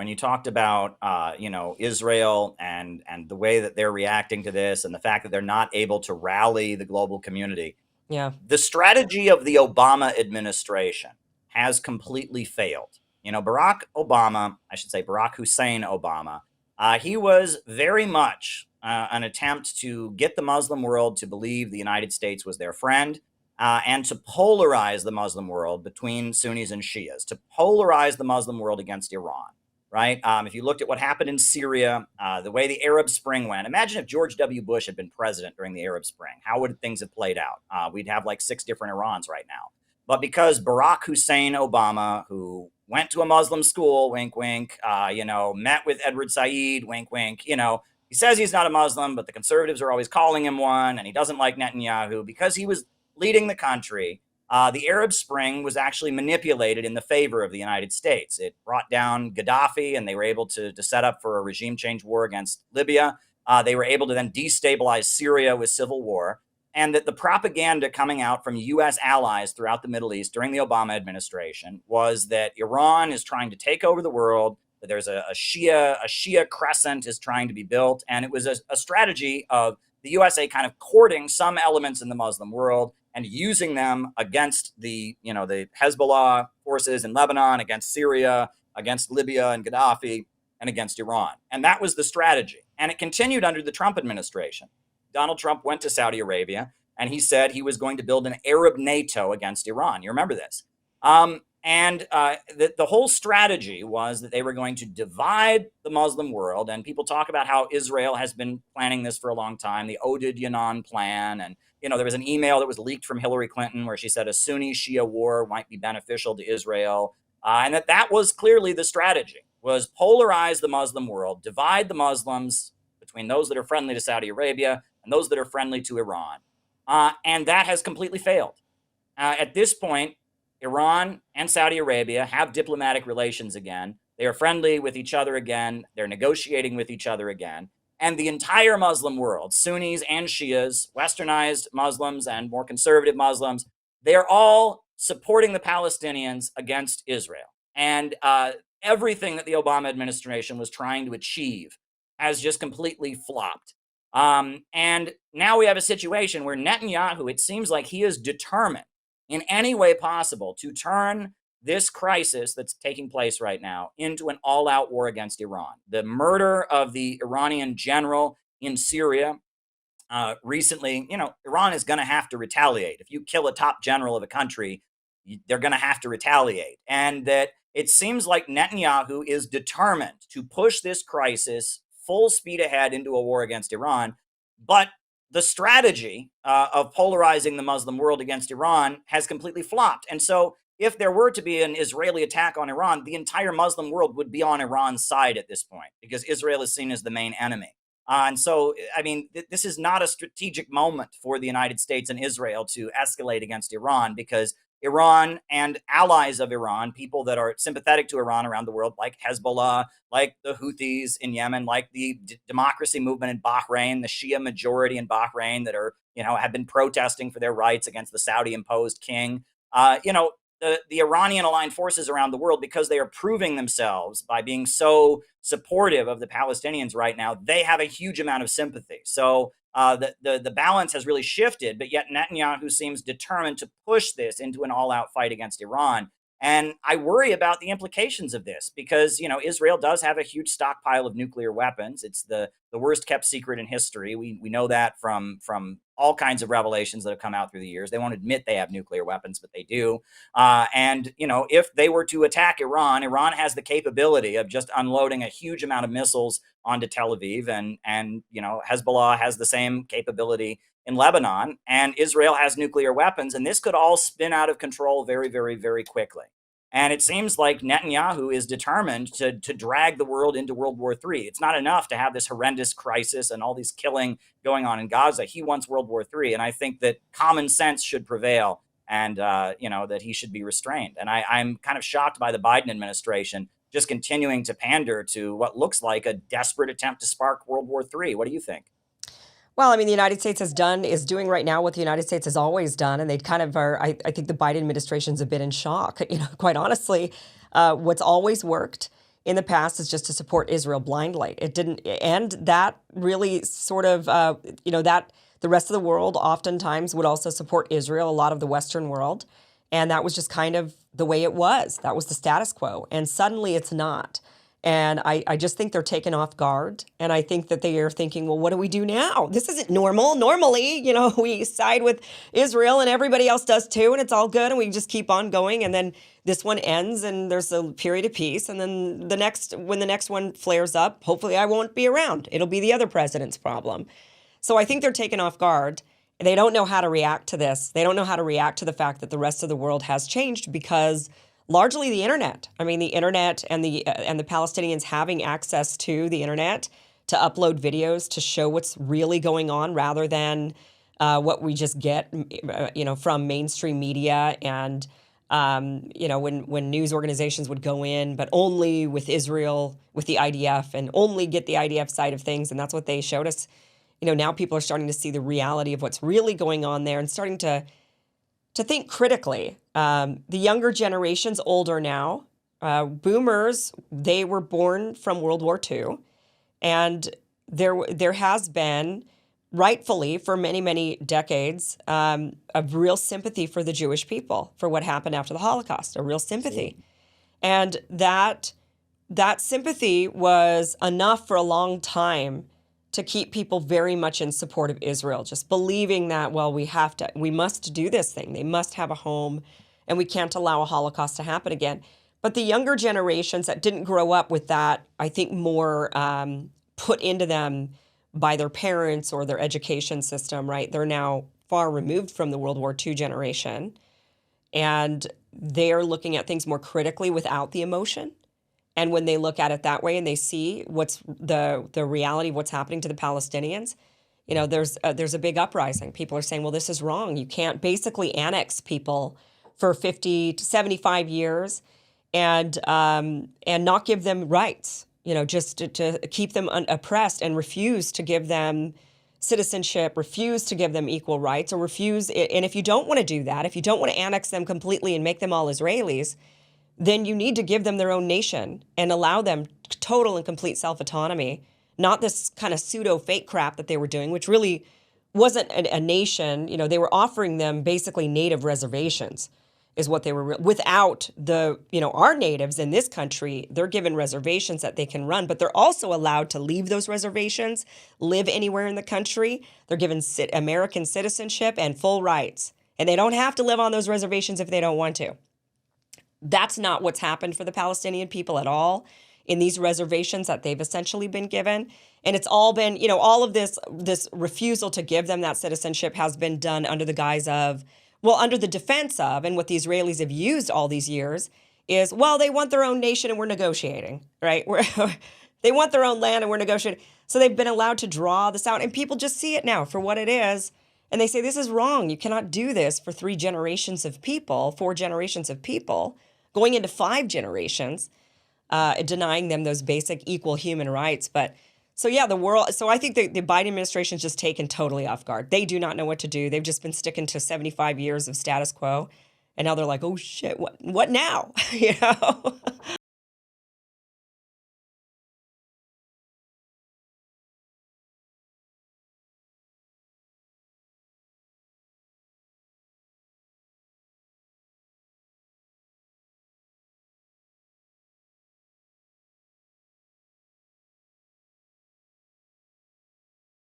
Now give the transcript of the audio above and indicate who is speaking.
Speaker 1: when you talked about Israel and the way that they're reacting to this and the fact that they're not able to rally the global community.
Speaker 2: Yeah.
Speaker 1: The strategy of the Obama administration has completely failed. Barack Obama, I should say Barack Hussein Obama, he was very much an attempt to get the Muslim world to believe the United States was their friend, and to polarize the Muslim world between Sunnis and Shias, to polarize the Muslim world against Iran. Right? If you looked at what happened in Syria, the way the Arab Spring went, imagine if George W. Bush had been president during the Arab Spring. How would things have played out? We'd have like 6 different Irans right now. But because Barack Hussein Obama, who went to a Muslim school, wink, wink, met with Edward Said, wink, wink, he says he's not a Muslim, but the conservatives are always calling him one, and he doesn't like Netanyahu because he was leading the country. The Arab Spring was actually manipulated in the favor of the United States. It brought down Gaddafi, and they were able to set up for a regime change war against Libya. They were able to then destabilize Syria with civil war. And that the propaganda coming out from U.S. allies throughout the Middle East during the Obama administration was that Iran is trying to take over the world, that there's a Shia crescent is trying to be built. And it was a strategy of the USA kind of courting some elements in the Muslim world and using them against the Hezbollah forces in Lebanon, against Syria, against Libya and Gaddafi, and against Iran. And that was the strategy. And it continued under the Trump administration. Donald Trump went to Saudi Arabia, and he said he was going to build an Arab NATO against Iran. You remember this? The whole strategy was that they were going to divide the Muslim world. And people talk about how Israel has been planning this for a long time, the Oded Yanan plan. And, there was an email that was leaked from Hillary Clinton where she said a Sunni-Shia war might be beneficial to Israel. And that was clearly the strategy, was polarize the Muslim world, divide the Muslims between those that are friendly to Saudi Arabia and those that are friendly to Iran. And that has completely failed. At this point, Iran and Saudi Arabia have diplomatic relations again. They are friendly with each other again. They're negotiating with each other again. And the entire Muslim world, Sunnis and Shias, westernized Muslims and more conservative Muslims, they're all supporting the Palestinians against Israel. And everything that the Obama administration was trying to achieve has just completely flopped. And now we have a situation where Netanyahu, it seems like he is determined in any way possible to turn this crisis that's taking place right now into an all-out war against Iran. The murder of the Iranian general in Syria recently, Iran is going to have to retaliate. If you kill a top general of a country, they're going to have to retaliate. And that it seems like Netanyahu is determined to push this crisis full speed ahead into a war against Iran. But the strategy of polarizing the Muslim world against Iran has completely flopped. And so if there were to be an Israeli attack on Iran, the entire Muslim world would be on Iran's side at this point because Israel is seen as the main enemy. And so, this is not a strategic moment for the United States and Israel to escalate against Iran, because Iran and allies of Iran, people that are sympathetic to Iran around the world, like Hezbollah, like the Houthis in Yemen, like the democracy movement in Bahrain, the Shia majority in Bahrain that are, have been protesting for their rights against the Saudi-imposed king. The Iranian-aligned forces around the world, because they are proving themselves by being so supportive of the Palestinians right now, they have a huge amount of sympathy. So the balance has really shifted, but yet Netanyahu seems determined to push this into an all-out fight against Iran. And I worry about the implications of this because, Israel does have a huge stockpile of nuclear weapons. It's the worst kept secret in history. We know that from all kinds of revelations that have come out through the years. They won't admit they have nuclear weapons, but they do. If they were to attack Iran, Iran has the capability of just unloading a huge amount of missiles onto Tel Aviv. And Hezbollah has the same capability in Lebanon, and Israel has nuclear weapons. And this could all spin out of control very, very, very quickly. And it seems like Netanyahu is determined to drag the world into World War III. It's not enough to have this horrendous crisis and all this killing going on in Gaza. He wants World War III. And I think that common sense should prevail and, that he should be restrained. And I'm kind of shocked by the Biden administration just continuing to pander to what looks like a desperate attempt to spark World War III. What do you think?
Speaker 2: Well, the United States is doing right now what the United States has always done, and they kind of are. I think the Biden administration's a bit in shock. Quite honestly, what's always worked in the past is just to support Israel blindly. It didn't, and that really sort of, that the rest of the world oftentimes would also support Israel, a lot of the Western world. And that was just kind of the way it was. That was the status quo. And suddenly it's not. And I just think they're taken off guard. And I think that they are thinking, well, what do we do now? This isn't normal. Normally, we side with Israel and everybody else does too, and it's all good, and we just keep on going. And then this one ends and there's a period of peace. And then when the next one flares up, hopefully I won't be around. It'll be the other president's problem. So I think they're taken off guard. They don't know how to react to this. They don't know how to react to the fact that the rest of the world has changed because largely the internet. I mean, the internet and the Palestinians having access to the internet to upload videos to show what's really going on rather than what we just get, from mainstream media and, when news organizations would go in, but only with Israel, with the IDF, and only get the IDF side of things. And that's what they showed us. Now people are starting to see the reality of what's really going on there and starting to think critically. The younger generation's older now. Boomers, they were born from World War II. And there has been, rightfully, for many, many decades, a real sympathy for the Jewish people, for what happened after the Holocaust, a real sympathy. And that sympathy was enough for a long time to keep people very much in support of Israel, just believing that, well, we must do this thing. They must have a home, and we can't allow a Holocaust to happen again. But the younger generations that didn't grow up with that, I think more put into them by their parents or their education system, right? They're now far removed from the World War II generation, and they're looking at things more critically without the emotion. And when they look at it that way and they see what's the reality of what's happening to the Palestinians, there's a big uprising. People are saying, well, this is wrong. You can't basically annex people for 50 to 75 years and not give them rights, just to keep them oppressed and refuse to give them citizenship, refuse to give them equal rights, or refuse. And if you don't want to do that, if you don't want to annex them completely and make them all Israelis, then you need to give them their own nation and allow them total and complete self-autonomy, not this kind of pseudo-fake crap that they were doing, which really wasn't a nation. They were offering them basically native reservations is what they were, without our natives in this country, they're given reservations that they can run, but they're also allowed to leave those reservations, live anywhere in the country. They're given American citizenship and full rights, and they don't have to live on those reservations if they don't want to. That's not what's happened for the Palestinian people at all in these reservations that they've essentially been given. And it's all been, all of this refusal to give them that citizenship has been done under the guise of, under the defense of, and what the Israelis have used all these years is, they want their own nation and we're negotiating, right? They want their own land and we're negotiating. So they've been allowed to draw this out, and people just see it now for what it is. And they say, this is wrong. You cannot do this for 4 generations of people, going into 5 generations, denying them those basic equal human rights. But so I think the Biden administration is just taken totally off guard. They do not know what to do. They've just been sticking to 75 years of status quo. And now they're like, oh shit, what now?